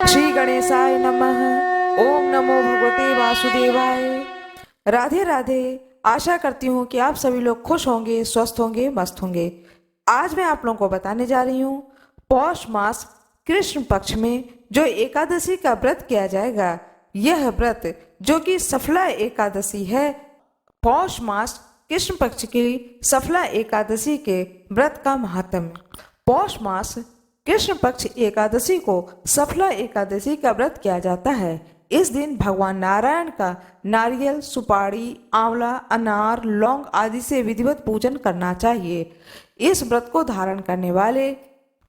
श्री गणेशाय नमः। ओम नमो भगवते वासुदेवाय। राधे राधे। आशा करती हूँ कि आप सभी लोग खुश होंगे, स्वस्थ होंगे, मस्त होंगे। आज मैं आप लोगों को बताने जा रही हूँ पौष मास कृष्ण पक्ष में जो एकादशी का व्रत किया जाएगा। यह व्रत जो कि सफला एकादशी है, पौष मास कृष्ण पक्ष की सफला एकादशी के व्रत का महात्म्य। पौष मास कृष्ण पक्ष एकादशी को सफला एकादशी का व्रत किया जाता है। इस दिन भगवान नारायण का नारियल, सुपारी, आंवला, अनार, लौंग आदि से विधिवत पूजन करना चाहिए। इस व्रत को धारण करने वाले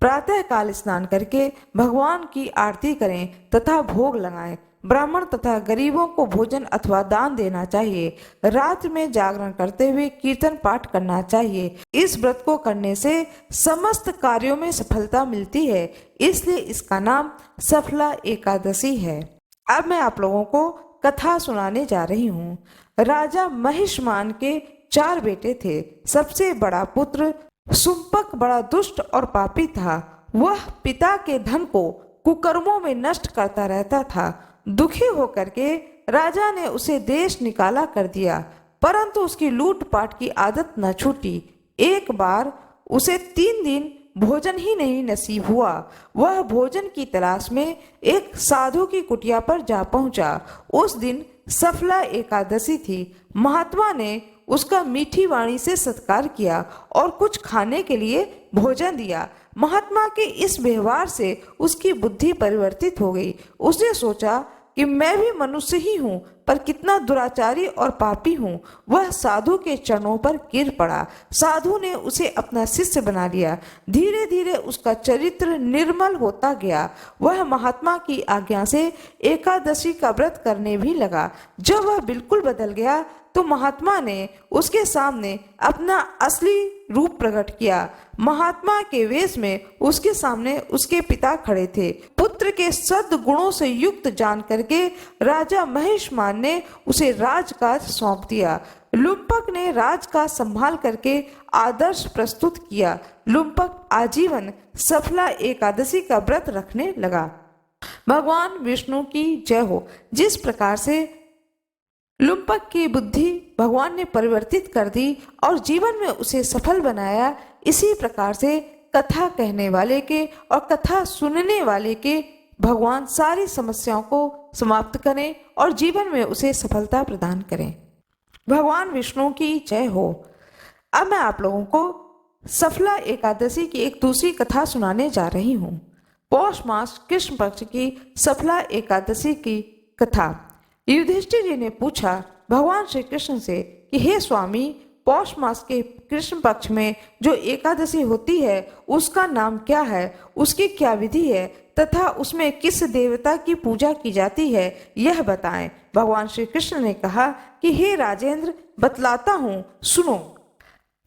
प्रातः काल स्नान करके भगवान की आरती करें तथा भोग लगाएं। ब्राह्मण तथा गरीबों को भोजन अथवा दान देना चाहिए। रात में जागरण करते हुए कीर्तन पाठ करना चाहिए। इस व्रत को करने से समस्त कार्यों में सफलता मिलती है, इसलिए इसका नाम सफला एकादशी है। अब मैं आप लोगों को कथा सुनाने जा रही हूँ। राजा महिष्मान के 4 बेटे थे। सबसे बड़ा पुत्र सुम्पक बड़ा दुष्ट और पापी था। वह पिता के धन को कुकर्मों में नष्ट करता रहता था। दुखी होकर के राजा ने उसे देश निकाला कर दिया, परंतु उसकी लूटपाट की आदत न छूटी। एक बार उसे 3 दिन भोजन ही नहीं नसीब हुआ। वह भोजन की तलाश में एक साधु की कुटिया पर जा पहुंचा। उस दिन सफला एकादशी थी। महात्मा ने उसका मीठी वाणी से सत्कार किया और कुछ खाने के लिए भोजन दिया। महात्मा के इस व्यवहार से उसकी बुद्धि परिवर्तित हो गई। उसने सोचा कि मैं भी मनुष्य ही हूँ, पर कितना दुराचारी और पापी हूँ। वह साधु के चरणों पर गिर पड़ा। साधु ने उसे अपना शिष्य बना लिया। धीरे धीरे उसका चरित्र निर्मल होता गया। वह महात्मा की आज्ञा से एकादशी का व्रत करने भी लगा। जब वह बिल्कुल बदल गया तो महात्मा ने उसके सामने अपना असली रूप प्रकट किया। महात्मा के वेश में उसके सामने उसके पिता खड़े थे। पुत्र के सद्गुणों से युक्त जान करके राजा महिष्मान ने उसे राजकाज सौंप दिया। लुम्पक ने राजकाज संभाल करके आदर्श प्रस्तुत किया। लुम्पक आजीवन सफला एकादशी का व्रत रखने लगा। भगवान विष्णु की जय हो। जिस प्रकार से लुम्पक की बुद्धि भगवान ने परिवर्तित कर दी और जीवन में उसे सफल बनाया, इसी प्रकार से कथा कहने वाले के और कथा सुनने वाले के भगवान सारी समस्याओं को समाप्त करें और जीवन में उसे सफलता प्रदान करें। भगवान विष्णु की जय हो। अब मैं आप लोगों को सफला एकादशी की एक दूसरी कथा सुनाने जा रही हूँ। पौष मास कृष्ण पक्ष की सफला एकादशी की कथा। युधिष्ठिर जी ने पूछा भगवान श्री कृष्ण से कि हे स्वामी, पौष मास के कृष्ण पक्ष में जो एकादशी होती है उसका नाम क्या है, उसकी क्या विधि है तथा उसमें किस देवता की पूजा की जाती है, यह बताएं। भगवान श्री कृष्ण ने कहा कि हे राजेंद्र, बतलाता हूँ, सुनो।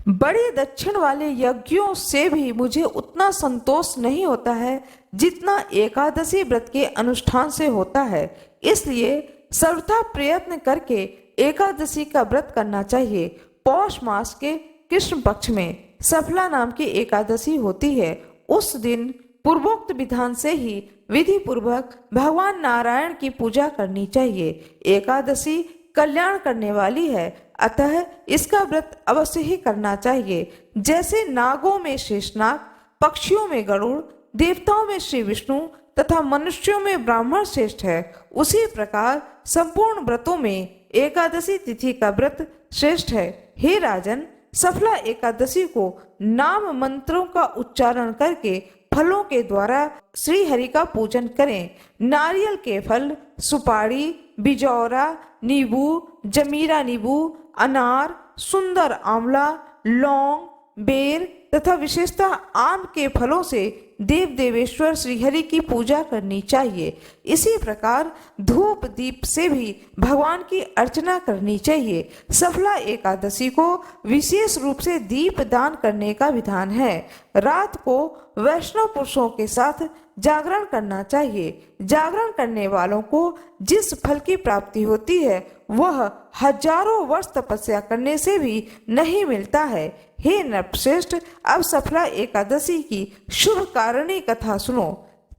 बड़े दक्षिण वाले यज्ञों से भी मुझे उतना संतोष नहीं होता है जितना एकादशी व्रत के अनुष्ठान से होता है। इसलिए सर्वथा प्रयत्न करके एकादशी का व्रत करना चाहिए। पौष मास के कृष्ण पक्ष में सफला नाम की एकादशी होती है। उस दिन पूर्वोक्त विधान से ही विधि पूर्वक भगवान नारायण की पूजा करनी चाहिए। एकादशी कल्याण करने वाली है, अतः इसका व्रत अवश्य ही करना चाहिए। जैसे नागों में शेषनाग, पक्षियों में गरुड़, देवताओं में श्री विष्णु तथा मनुष्यों में ब्राह्मण श्रेष्ठ है, उसी प्रकार संपूर्ण व्रतों में एकादशी तिथि का व्रत श्रेष्ठ है। हे राजन, सफला एकादशी को नाम मंत्रों का उच्चारण करके फलों के द्वारा श्री हरि का पूजन करें। नारियल के फल, सुपारी, बिजौरा नींबू, जमीरा नींबू, अनार, सुंदर आंवला, लौंग, बेर तथा विशेषतः आम के फलों से देव देवेश्वर श्रीहरि की पूजा करनी चाहिए। इसी प्रकार धूप दीप से भी भगवान की अर्चना करनी चाहिए। सफला एकादशी को विशेष रूप से दीप दान करने का विधान है। रात को वैष्णव पुरुषों के साथ जागरण करना चाहिए। जागरण करने वालों को जिस फल की प्राप्ति होती है वह हजारों वर्ष तपस्या करने से भी नहीं मिलता है। हे नरश्रेष्ठ, अब सफला एकादशी की शुभ कारणी कथा सुनो।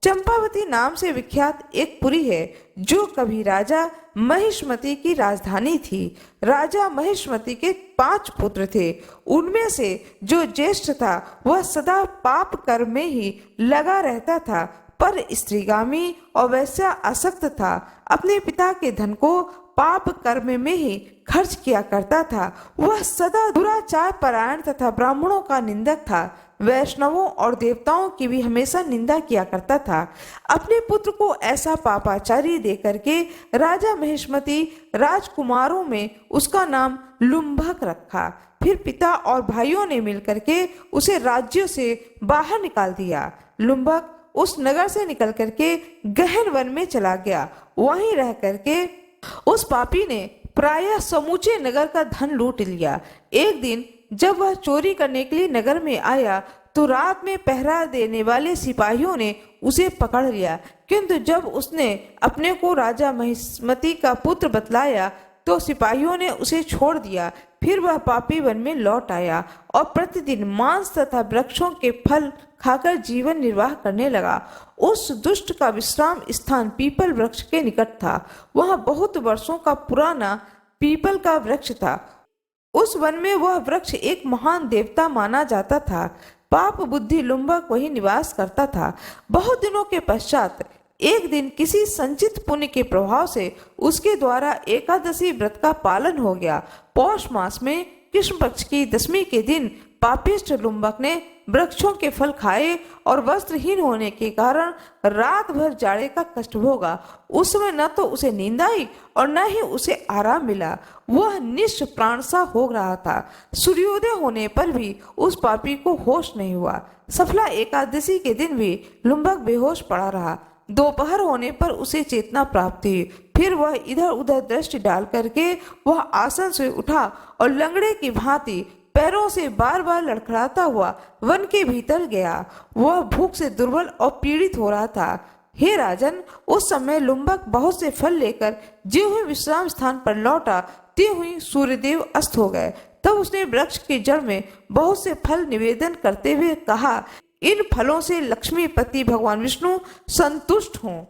चंपावती नाम से विख्यात एक पुरी है जो कभी राजा महिष्मति की राजधानी थी। राजा महिष्मति के 5 पुत्र थे। उनमें से जो ज्येष्ठ था वह सदा पाप कर्म में ही लगा रहता था, पर स्त्रीगामी और वैसा आसक्त था। अपने पिता के धन को पाप कर्म में ही खर्च किया करता था। वह सदा दुराचार परायण तथा ब्राह्मणों का निंदक था। वैष्णवों और देवताओं की भी हमेशा निंदा किया करता था। अपने पुत्र को ऐसा पापाचारी देकर के राजा महिष्मति राजकुमारों में उसका नाम लुम्भक रखा। फिर पिता और भाइयों ने मिलकर के उसे राज्यों से बाहर निकाल दिया। लुम्भक उस नगर से निकल करके गहन वन में चला गया। वहीं रह करके उस पापी ने प्रायः समूचे नगर का धन लूट लिया। एक दिन जब वह चोरी करने के लिए नगर में आया तो रात में पहरा देने वाले सिपाहियों ने उसे पकड़ लिया, किंतु जब उसने अपने को राजा महिष्मति का पुत्र बतलाया तो सिपाहियों ने उसे छोड़ दिया। फिर वह पापी वन में लौट आया और प्रतिदिन मांस तथा वृक्षों के फल खाकर जीवन निर्वाह करने लगा। उस दुष्ट का विश्राम स्थान पीपल वृक्ष के निकट था। वहाँ बहुत वर्षों का पुराना पीपल का वृक्ष था। उस वन में वह वृक्ष एक महान देवता माना जाता था। पाप बुद्धि लुम्भक वही निवास करता था। बहुत दिनों के पश्चात एक दिन किसी संचित पुण्य के प्रभाव से उसके द्वारा एकादशी व्रत का पालन हो गया। पौष मास में कृष्ण पक्ष की 10वीं के दिन पापिष्ठ लुम्भक ने वृक्षों के फल खाए और वस्त्रहीन होने के कारण रात भर जाड़े का कष्ट भोगा। उस समय न तो उसे नींद आई और न ही उसे आराम मिला। वह निष्ठ प्राण सा हो रहा था। सूर्योदय होने पर भी उस पापी को होश नहीं हुआ। सफला एकादशी के दिन भी लुम्भक बेहोश पड़ा रहा। दोपहर होने पर उसे चेतना प्राप्त हुई। फिर वह इधर उधर दृष्टि डाल करके वह आसन से उठा और लंगड़े की भांति पैरों से बार बार लड़खड़ाता हुआ वन के भीतर गया। वह भूख से दुर्बल और पीड़ित हो रहा था। हे राजन, उस समय लुम्भक बहुत से फल लेकर ज्यों ही विश्राम स्थान पर लौटा त्यों ही सूर्यदेव अस्त हो गए। तब उसने वृक्ष की जड़ में बहुत से फल निवेदन करते हुए कहा, इन फलों से लक्ष्मीपति भगवान विष्णु संतुष्ट हों।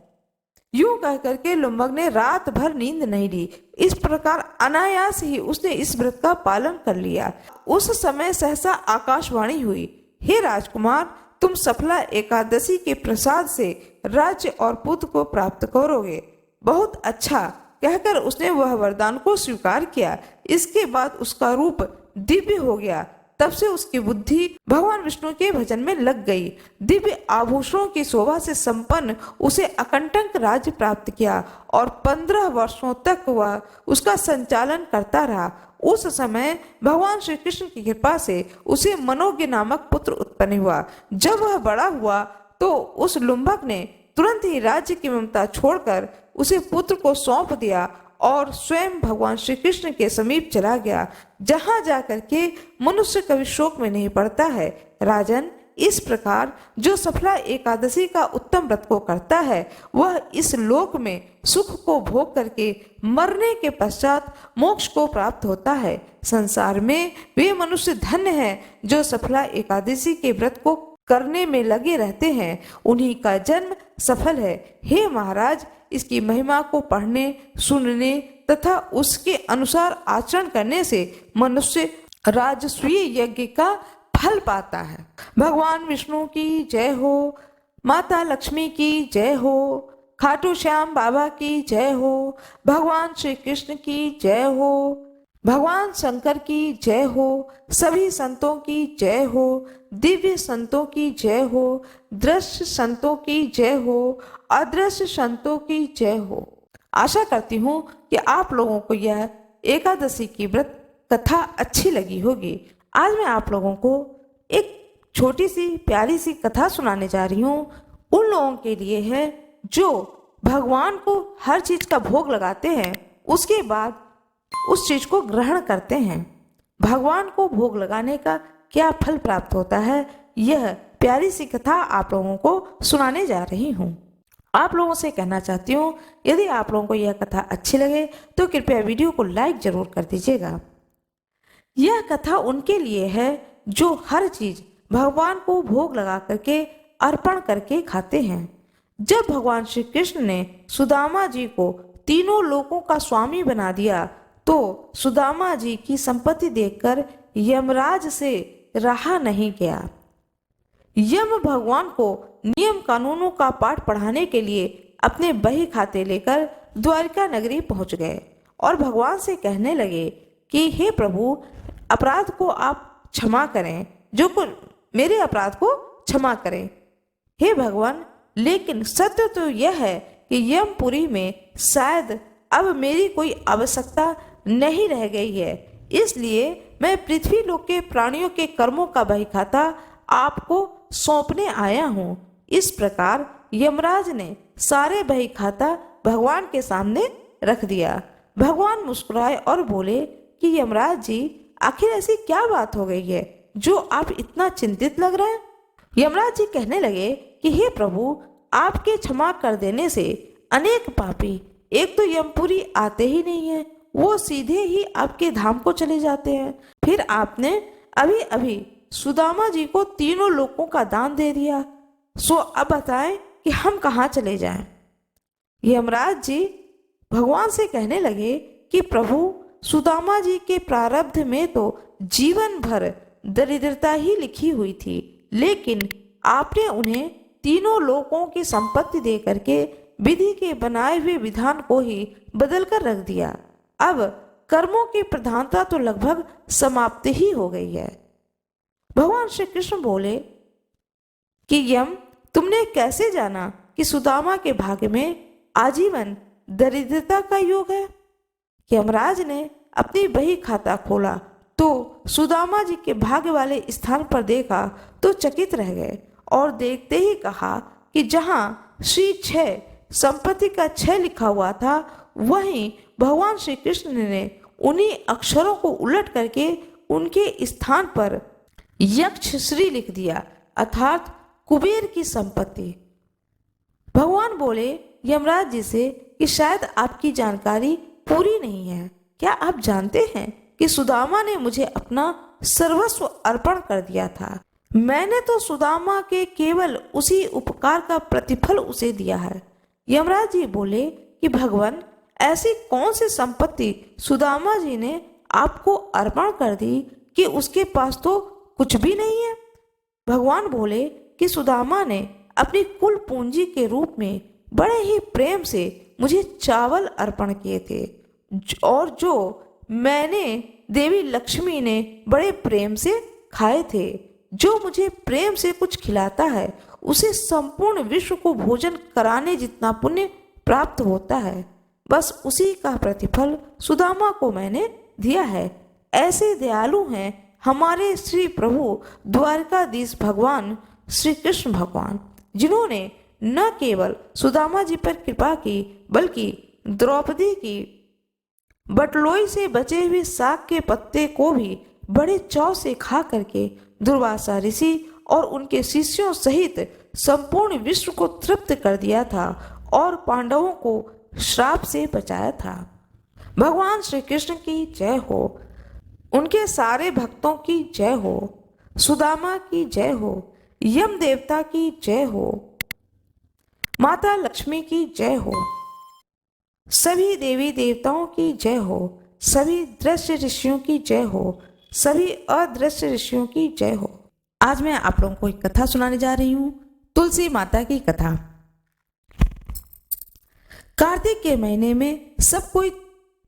यूं कह करके लुम्भक ने रात भर नींद नहीं ली। इस प्रकार अनायास ही उसने इस व्रत का पालन कर लिया। उस समय सहसा आकाशवाणी हुई, हे राजकुमार, तुम सफला एकादशी के प्रसाद से राज्य और पुत्र को प्राप्त करोगे। बहुत अच्छा कहकर उसने वह वरदान को स्वीकार किया। इसके बाद उसका रूप दिव्य हो गया। तब से उसकी बुद्धि भगवान विष्णु के भजन में लग गई। दिव्य आभूषणों की शोभा से संपन्न उसे अकंटक राज्य प्राप्त किया और 15 वर्षों तक वह उसका संचालन करता रहा। उस समय भगवान श्री कृष्ण की कृपा से उसे मनोज्ञ नामक पुत्र उत्पन्न हुआ। जब वह बड़ा हुआ तो उस लुम्भक ने तुरंत ही राज्य की ममता छोड़कर उसे पुत्र को सौंप दिया और स्वयं भगवान श्री कृष्ण के समीप चला गया, जहां जाकर के मनुष्य कभी शोक में नहीं पड़ता है। राजन, इस प्रकार जो सफला एकादशी का उत्तम व्रत को करता है वह इस लोक में सुख को भोग करके मरने के पश्चात मोक्ष को प्राप्त होता है। संसार में वे मनुष्य धन्य हैं जो सफला एकादशी के व्रत को करने में लगे रहते हैं। उन्हीं का जन्म सफल है। हे महाराज, इसकी महिमा को पढ़ने, सुनने तथा उसके अनुसार आचरण करने से मनुष्य राजसूय यज्ञ का फल पाता है। भगवान विष्णु की जय हो, माता लक्ष्मी की जय हो, खाटू श्याम बाबा की जय हो, भगवान श्री कृष्ण की जय हो, भगवान शंकर की जय हो, सभी संतों की जय हो, दिव्य संतों की जय हो, दृश्य संतों की जय हो, अदृश्य संतों की जय हो। आशा करती हूँ कि आप लोगों को यह एकादशी की व्रत कथा अच्छी लगी होगी। आज मैं आप लोगों को एक छोटी सी प्यारी सी कथा सुनाने जा रही हूँ। उन लोगों के लिए है जो भगवान को हर चीज का भोग लगाते हैं, उसके बाद उस चीज को ग्रहण करते हैं। भगवान को भोग लगाने का क्या फल प्राप्त होता है, यह प्यारी सी कथा आप लोगों को सुनाने जा रही हूँ। आप लोगों से कहना चाहती हूँ, यदि आप लोगों को यह कथा अच्छी लगे तो कृपया वीडियो को लाइक जरूर कर दीजिएगा। यह कथा उनके लिए है जो हर चीज भगवान को भोग लगा करके अर्पण करके खाते हैं। जब भगवान श्री कृष्ण ने सुदामा जी को तीनों लोकों का स्वामी बना दिया तो सुदामा जी की संपत्ति देखकर यमराज से रहा नहीं गया। यम भगवान को नियम कानूनों का पाठ पढ़ाने के लिए अपने बही खाते लेकर द्वारिका नगरी पहुंच गए और भगवान से कहने लगे कि हे प्रभु, अपराध को आप क्षमा करें, मेरे अपराध को क्षमा करें। हे भगवान, लेकिन सत्य तो यह है कि यमपुरी में शायद अब मेरी कोई आवश्यकता नहीं रह गई है, इसलिए मैं पृथ्वी लोक के प्राणियों के कर्मों का बही खाता आपको सौंपने आया हूँ। इस प्रकार यमराज ने सारे बही खाता भगवान के सामने रख दिया। भगवान मुस्कुराए और बोले कि यमराज जी, आखिर ऐसी क्या बात हो गई है जो आप इतना चिंतित लग रहे हैं? यमराज जी कहने लगे कि हे प्रभु, आपके क्षमा कर देने से अनेक पापी एक तो यमपुरी आते ही नहीं है, वो सीधे ही आपके धाम को चले जाते हैं। फिर आपने अभी अभी सुदामा जी को तीनों लोकों का दान दे दिया, सो अब बताएं कि हम कहाँ चले जाएं? यमराज जी भगवान से कहने लगे कि प्रभु, सुदामा जी के प्रारब्ध में तो जीवन भर दरिद्रता ही लिखी हुई थी, लेकिन आपने उन्हें तीनों लोकों की संपत्ति दे करके विधि के बनाए हुए विधान को ही बदल कर रख दिया। अब कर्मों की प्रधानता तो लगभग समाप्त ही हो गई है। भगवान श्री कृष्ण बोले कि यम, तुमने कैसे जाना कि सुदामा के भाग्य में आजीवन दरिद्रता का योग है? यमराज ने अपनी बही खाता खोला तो सुदामा जी के भाग्य वाले स्थान पर देखा तो चकित रह गए और देखते ही कहा कि जहाँ श्री 6 संपत्ति का 6 लिखा हुआ था, वहीं भगवान श्री कृष्ण ने उन्हीं अक्षरों को उलट करके उनके स्थान पर यक्ष श्री लिख दिया, अर्थात कुबेर की संपत्ति। भगवान बोले यमराज जी से कि शायद आपकी जानकारी पूरी नहीं है। क्या आप जानते हैं कि सुदामा ने मुझे अपना सर्वस्व अर्पण कर दिया था? मैंने तो सुदामा के केवल उसी उपकार का प्रतिफल उसे दिया है। यमराज जी बोले कि भगवान, ऐसी कौन सी संपत्ति सुदामा जी ने आपको अर्पण कर दी कि उसके पास तो कुछ भी नहीं है? भगवान बोले कि सुदामा ने अपनी कुल पूंजी के रूप में बड़े ही प्रेम से मुझे चावल अर्पण किए थे और जो मैंने देवी लक्ष्मी ने बड़े प्रेम से खाए थे। जो मुझे प्रेम से कुछ खिलाता है उसे संपूर्ण विश्व को भोजन कराने जितना पुण्य प्राप्त होता है, बस उसी का प्रतिफल सुदामा को मैंने दिया है। ऐसे दयालु हैं हमारे श्री प्रभु द्वारकाधीश भगवान श्री कृष्ण भगवान, जिन्होंने न केवल सुदामा जी पर कृपा की बल्कि द्रौपदी की बटलोई से बचे हुए साग के पत्ते को भी बड़े चाव से खा करके दुर्वासा ऋषि और उनके शिष्यों सहित संपूर्ण विश्व को तृप्त कर दिया था और पांडवों को श्राप से बचाया था। भगवान श्री कृष्ण की जय हो, उनके सारे भक्तों की जय हो, सुदामा की जय हो, यम देवता की जय हो, माता लक्ष्मी की जय हो, सभी देवी देवताओं की जय हो, सभी दृश्य ऋषियों की जय हो, सभी अदृश्य ऋषियों की जय हो। आज मैं आप लोगों को एक कथा सुनाने जा रही हूँ, तुलसी माता की कथा। कार्तिक के महीने में सब कोई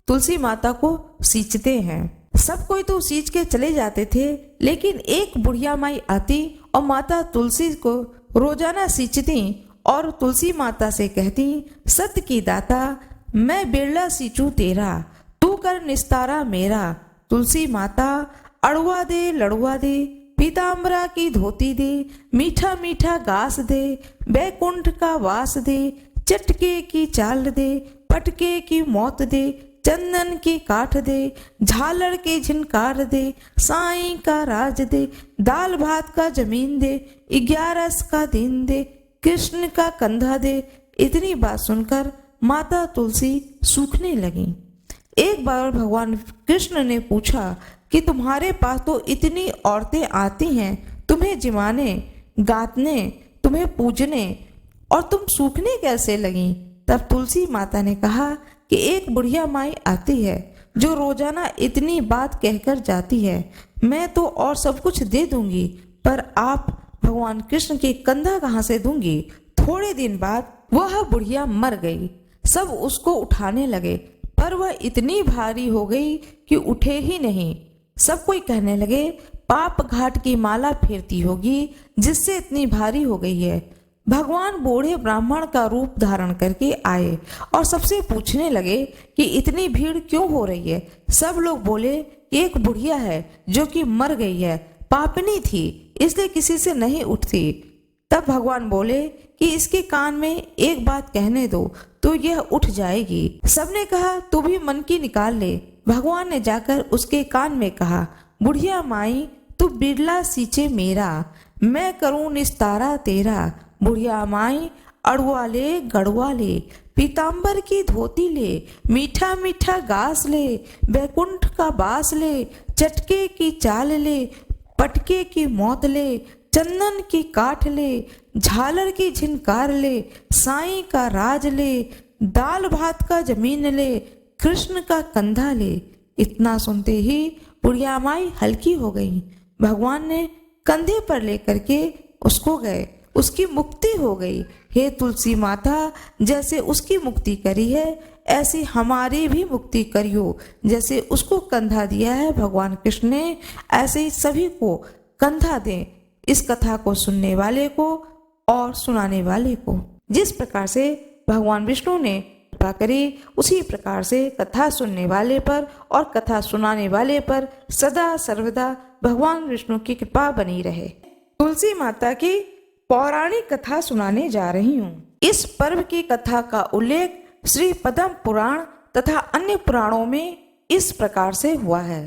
तुलसी माता को सींचते हैं। सब कोई तो सींच के चले जाते थे, लेकिन एक बुढ़िया माई आती और माता तुलसी को रोजाना सींचती और तुलसी माता से कहती, सत्य की दाता मैं बिरला सींचू तेरा, तू कर निस्तारा मेरा। तुलसी माता अड़ुआ दे लड़ुआ दे, पीताम्बरा की धोती दे, मीठा मीठा घास दे, बैकुंठ का वास दे, चटके की चाल दे, पटके की मौत दे, चंदन की काठ दे, झालर की झिनकार दे, साईं का राज दे, दाल भात का जमीन दे, 11 का दिन दे, कृष्ण का कंधा दे। इतनी बात सुनकर माता तुलसी सूखने लगी। एक बार भगवान कृष्ण ने पूछा कि तुम्हारे पास तो इतनी औरतें आती हैं तुम्हें जिमाने, गातने, तुम्हें पूजने, और तुम सूखने कैसे लगी? तब तुलसी माता ने कहा कि एक बुढ़िया माई आती है जो रोजाना इतनी बात कहकर जाती है। मैं तो और सब कुछ दे दूंगी, पर आप भगवान कृष्ण के कंधा कहाँ से दूंगी? थोड़े दिन बाद वह बुढ़िया मर गई। सब उसको उठाने लगे, पर वह इतनी भारी हो गई कि उठे ही नहीं। सब कोई कहने लगे, पाप घाट की माला फेरती होगी जिससे इतनी भारी हो गई है। भगवान बूढ़े ब्राह्मण का रूप धारण करके आए और सबसे पूछने लगे कि इतनी भीड़ क्यों हो रही है। सब लोग बोले कि एक बुढ़िया है जो कि मर गई है, पापनी थी, इसलिए किसी से नहीं उठती। तब भगवान बोले कि इसके कान में एक बात कहने दो तो यह उठ जाएगी। सबने कहा, तू भी मन की निकाल ले। भगवान ने जाकर उसके कान में कहा, बुढ़िया माई तू बिरला सींचे मेरा, मैं करूं निस्तारा तेरा। बुढ़िया माई अड़ुआ ले गड़ुआ ले, पीताम्बर की धोती ले, मीठा मीठा घास ले, बैकुंठ का बास ले, चटके की चाल ले, पटके की मौत ले, चंदन की काठ ले, झालर की झिनकार ले, साईं का राज ले, दाल भात का जमीन ले, कृष्ण का कंधा ले। इतना सुनते ही बुढ़िया माई हल्की हो गई। भगवान ने कंधे पर लेकर के उसको गए, उसकी मुक्ति हो गई। हे तुलसी माता, जैसे उसकी मुक्ति करी है ऐसी हमारी भी मुक्ति करियो। जैसे उसको कंधा दिया है भगवान कृष्ण ने, ऐसे ही सभी को कंधा दें, इस कथा को सुनने वाले को और सुनाने वाले को। जिस प्रकार से भगवान विष्णु ने कृपा करी, उसी प्रकार से कथा सुनने वाले पर और कथा सुनाने वाले पर सदा सर्वदा भगवान विष्णु की कृपा बनी रहे। तुलसी माता की पौराणिक कथा सुनाने जा रही हूँ। इस पर्व की कथा का उल्लेख श्री पद्म पुराण तथा अन्य पुराणों में इस प्रकार से हुआ है।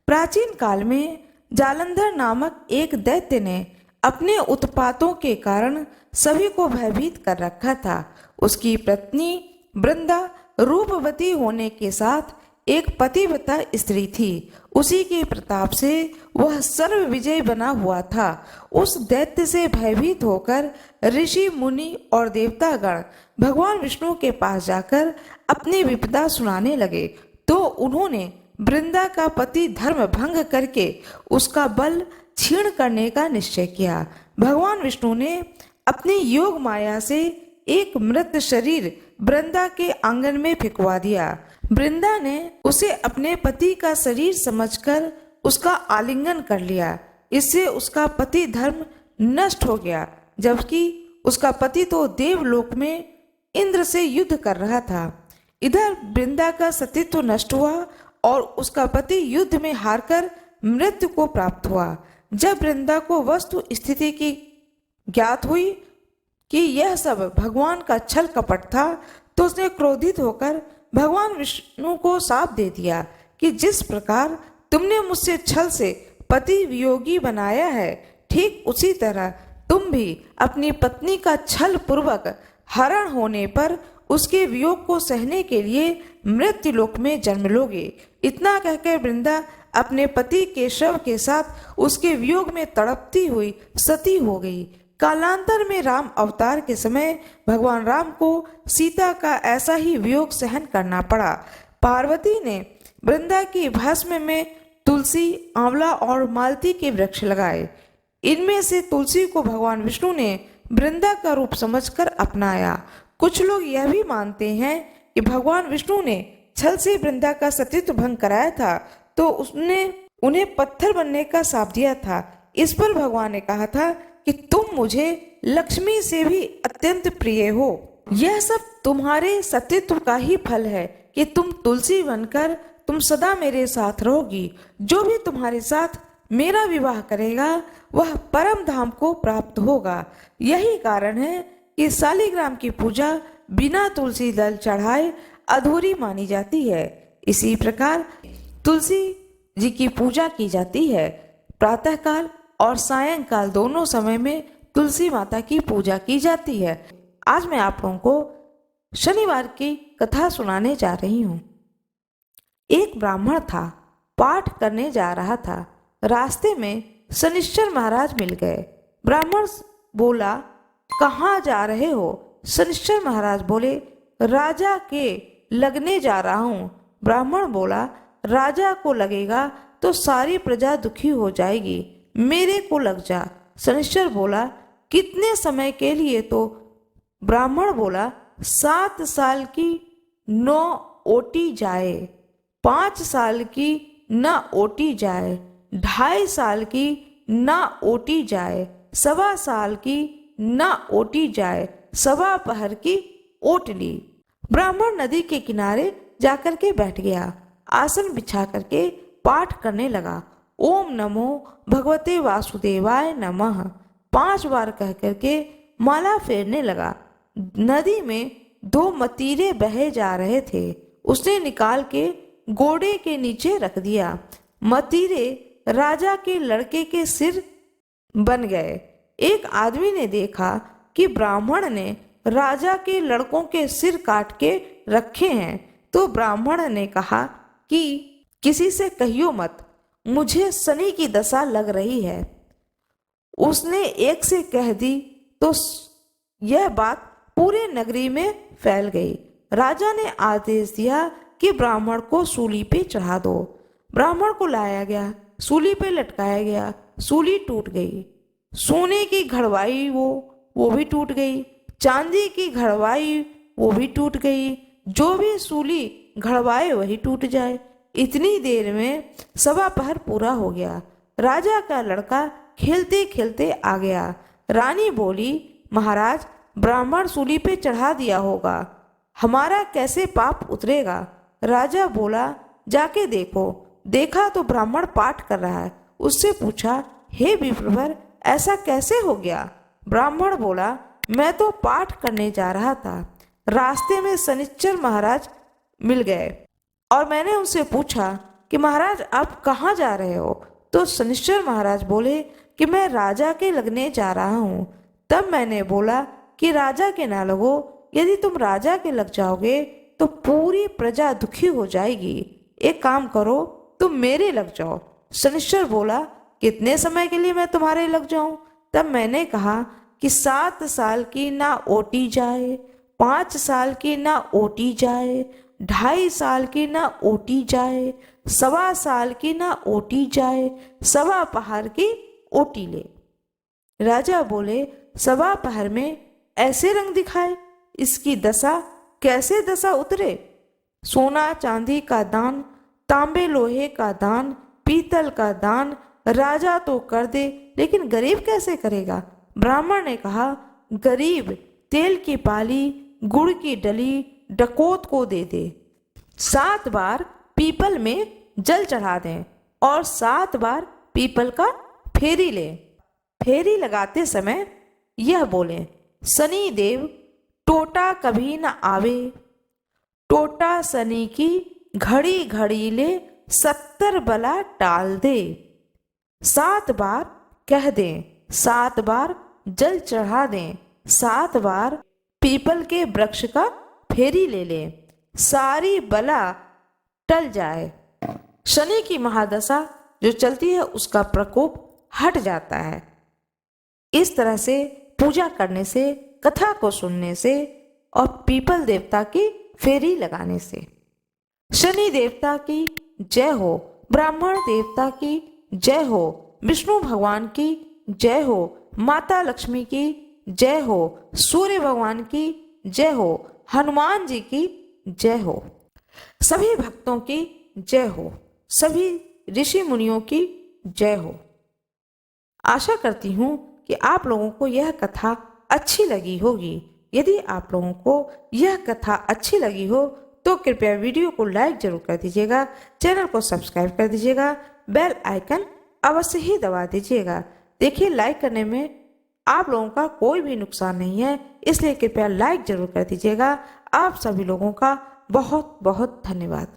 प्राचीन काल में जालंधर नामक एक दैत्य ने अपने उत्पातों के कारण सभी को भयभीत कर रखा था। उसकी पत्नी वृंदा रूपवती होने के साथ एक पतिव्रता स्त्री थी। उसी के प्रताप से वह सर्व विजय बना हुआ था। उस दैत्य से भयभीत होकर ऋषि मुनि और देवतागण भगवान विष्णु के पास जाकर अपनी विपदा सुनाने लगे, तो उन्होंने वृंदा का पति धर्म भंग करके उसका बल क्षीण करने का निश्चय किया। भगवान विष्णु ने अपनी योग माया से एक मृत शरीर वृंदा के आंगन में फेंकवा दिया। वृंदा ने उसे अपने पति का शरीर समझकर उसका आलिंगन कर लिया। इससे उसका पति धर्म नष्ट हो गया, जबकि उसका पति तो देवलोक में इंद्र से युद्ध कर रहा था। इधर वृंदा का सतीत्व नष्ट हुआ और उसका पति युद्ध में हारकर मृत्यु को प्राप्त हुआ। जब वृंदा को वस्तु स्थिति की ज्ञात हुई कि यह सब भगवान का छल कपट था, तो उसने क्रोधित होकर भगवान विष्णु को शाप दे दिया कि जिस प्रकार तुमने मुझसे छल से पति वियोगी बनाया है, ठीक उसी तरह तुम भी अपनी पत्नी का छल पूर्वक हरण होने पर उसके वियोग को सहने के लिए मृत्यु लोक में जन्म लोगे। इतना कहकर वृंदा अपने पति के शव के साथ उसके वियोग में तड़पती हुई सती हो गई। कालांतर में राम अवतार के समय भगवान राम को सीता का ऐसा ही वियोग सहन करना पड़ा। पार्वती ने वृंदा की भस्म में तुलसी, आंवला और मालती के वृक्ष लगाए। इनमें से तुलसी को भगवान विष्णु ने वृंदा का रूप समझकर अपनाया। कुछ लोग यह भी मानते हैं कि भगवान विष्णु ने छल से वृंदा का सतीत्व भंग कराया था, तो उसने उन्हें पत्थर बनने का शाप दिया था। इस पर भगवान ने कहा था कि तुम मुझे लक्ष्मी से भी अत्यंत प्रिय हो। यह सब तुम्हारे सतीत्व का ही फल है कि तुम तुलसी बनकर तुम सदा मेरे साथ रहोगी। जो भी तुम्हारे साथ मेरा विवाह करेगा वह परम धाम को प्राप्त होगा। यही कारण है कि शालिग्राम की पूजा बिना तुलसी दल चढ़ाए अधूरी मानी जाती है। इसी प्रकार तुलसी जी की पूजा की जाती है। प्रातःकाल और सायंकाल दोनों समय में तुलसी माता की पूजा की जाती है। आज मैं आप लोगों को शनिवार की कथा सुनाने जा रही हूँ। एक ब्राह्मण था, पाठ करने जा रहा था। रास्ते में शनिश्चर महाराज मिल गए। ब्राह्मण बोला, कहाँ जा रहे हो? शनिश्चर महाराज बोले, राजा के लगने जा रहा हूँ। ब्राह्मण बोला, राजा को लगेगा तो सारी प्रजा दुखी हो जाएगी, मेरे को लग जा। शनिश्चर बोला, कितने समय के लिए? तो ब्राह्मण बोला, 7 साल की 9 ओटी जाए, 5 साल की न ओटी जाए, 2.5 साल की न ओटी जाए, 1.25 साल की न ओटी जाए, 1.25 पहर की ओट ली। ब्राह्मण नदी के किनारे जाकर के बैठ गया, आसन बिछा करके पाठ करने लगा। ओम नमो भगवते वासुदेवाय नमः 5 बार कह करके माला फेरने लगा। नदी में 2 मतीरे बहे जा रहे थे, उसने निकाल के घोड़े के नीचे रख दिया। मतीरे राजा के लड़के के सिर बन गए। एक आदमी ने देखा कि ब्राह्मण ने राजा के लड़कों के सिर काट के रखे हैं, तो ब्राह्मण ने कहा कि किसी से कहियो मत, मुझे शनि की दशा लग रही है। उसने एक से कह दी तो यह बात पूरे नगरी में फैल गई। राजा ने आदेश दिया कि ब्राह्मण को सूली पे चढ़ा दो। ब्राह्मण को लाया गया, सूली पे लटकाया गया, सूली टूट गई। सोने की घड़वाई वो भी टूट गई, चांदी की घड़वाई वो भी टूट गई। जो भी सूली घड़वाए वही टूट जाए। इतनी देर में 1.25 पहर पूरा हो गया। राजा का लड़का खेलते खेलते आ गया। रानी बोली, महाराज, ब्राह्मण सूली पे चढ़ा दिया होगा, हमारा कैसे पाप उतरेगा? राजा बोला, जाके देखो। देखा तो ब्राह्मण पाठ कर रहा है। उससे पूछा, हे विप्रवर, ऐसा कैसे हो गया? ब्राह्मण बोला, मैं तो पाठ करने जा रहा था, रास्ते में शनिश्चर महाराज मिल गए और मैंने उनसे पूछा कि महाराज आप कहाँ जा रहे हो? तो शनिश्चर महाराज बोले कि मैं राजा के लगने जा रहा हूँ। तब मैंने बोला कि राजा के ना लगो, यदि तुम राजा के लग जाओगे तो पूरी प्रजा दुखी हो जाएगी। एक काम करो, तुम मेरे लग जाओ। शनिश्चर बोला, कितने समय के लिए मैं तुम्हारे लग जाऊं? तब मैंने कहा कि 7 साल की ना ओटी जाए, 5 साल की ना ओटी जाए, 2.5 साल की ना ओटी जाए, 1.25 साल की ना ओटी जाए, 1.25 पहर की ओटी ले। राजा बोले, 1.25 पहर में ऐसे रंग दिखाए, इसकी दशा कैसे दशा उतरे? सोना चांदी का दान, तांबे लोहे का दान, पीतल का दान राजा तो कर दे, लेकिन गरीब कैसे करेगा? ब्राह्मण ने कहा, गरीब तेल की पाली, गुड़ की डली डकोत को दे दे। 7 बार पीपल में जल चढ़ा दें और 7 बार पीपल का फेरी ले। फेरी लगाते समय यह बोले, शनि देव टोटा कभी न आवे, टोटा शनि की घड़ी घड़ी ले 70 बला टाल दे। 7 बार कह दें, 7 बार जल चढ़ा दें, 7 बार पीपल के वृक्ष का फेरी ले लें, सारी बला टल जाए। शनि की महादशा जो चलती है उसका प्रकोप हट जाता है। इस तरह से पूजा करने से, कथा को सुनने से और पीपल देवता की फेरी लगाने से। शनि देवता की जय हो, ब्राह्मण देवता की जय हो, विष्णु भगवान की जय हो, माता लक्ष्मी की जय हो, सूर्य भगवान की जय हो, हनुमान जी की जय हो, सभी भक्तों की जय हो, सभी ऋषि मुनियों की जय हो। आशा करती हूँ कि आप लोगों को यह कथा अच्छी लगी होगी। यदि आप लोगों को यह कथा अच्छी लगी हो तो कृपया वीडियो को लाइक जरूर कर दीजिएगा, चैनल को सब्सक्राइब कर दीजिएगा, बेल आइकन अवश्य ही दबा दीजिएगा। देखिए, लाइक करने में आप लोगों का कोई भी नुकसान नहीं है, इसलिए कृपया लाइक जरूर कर दीजिएगा। आप सभी लोगों का बहुत बहुत धन्यवाद।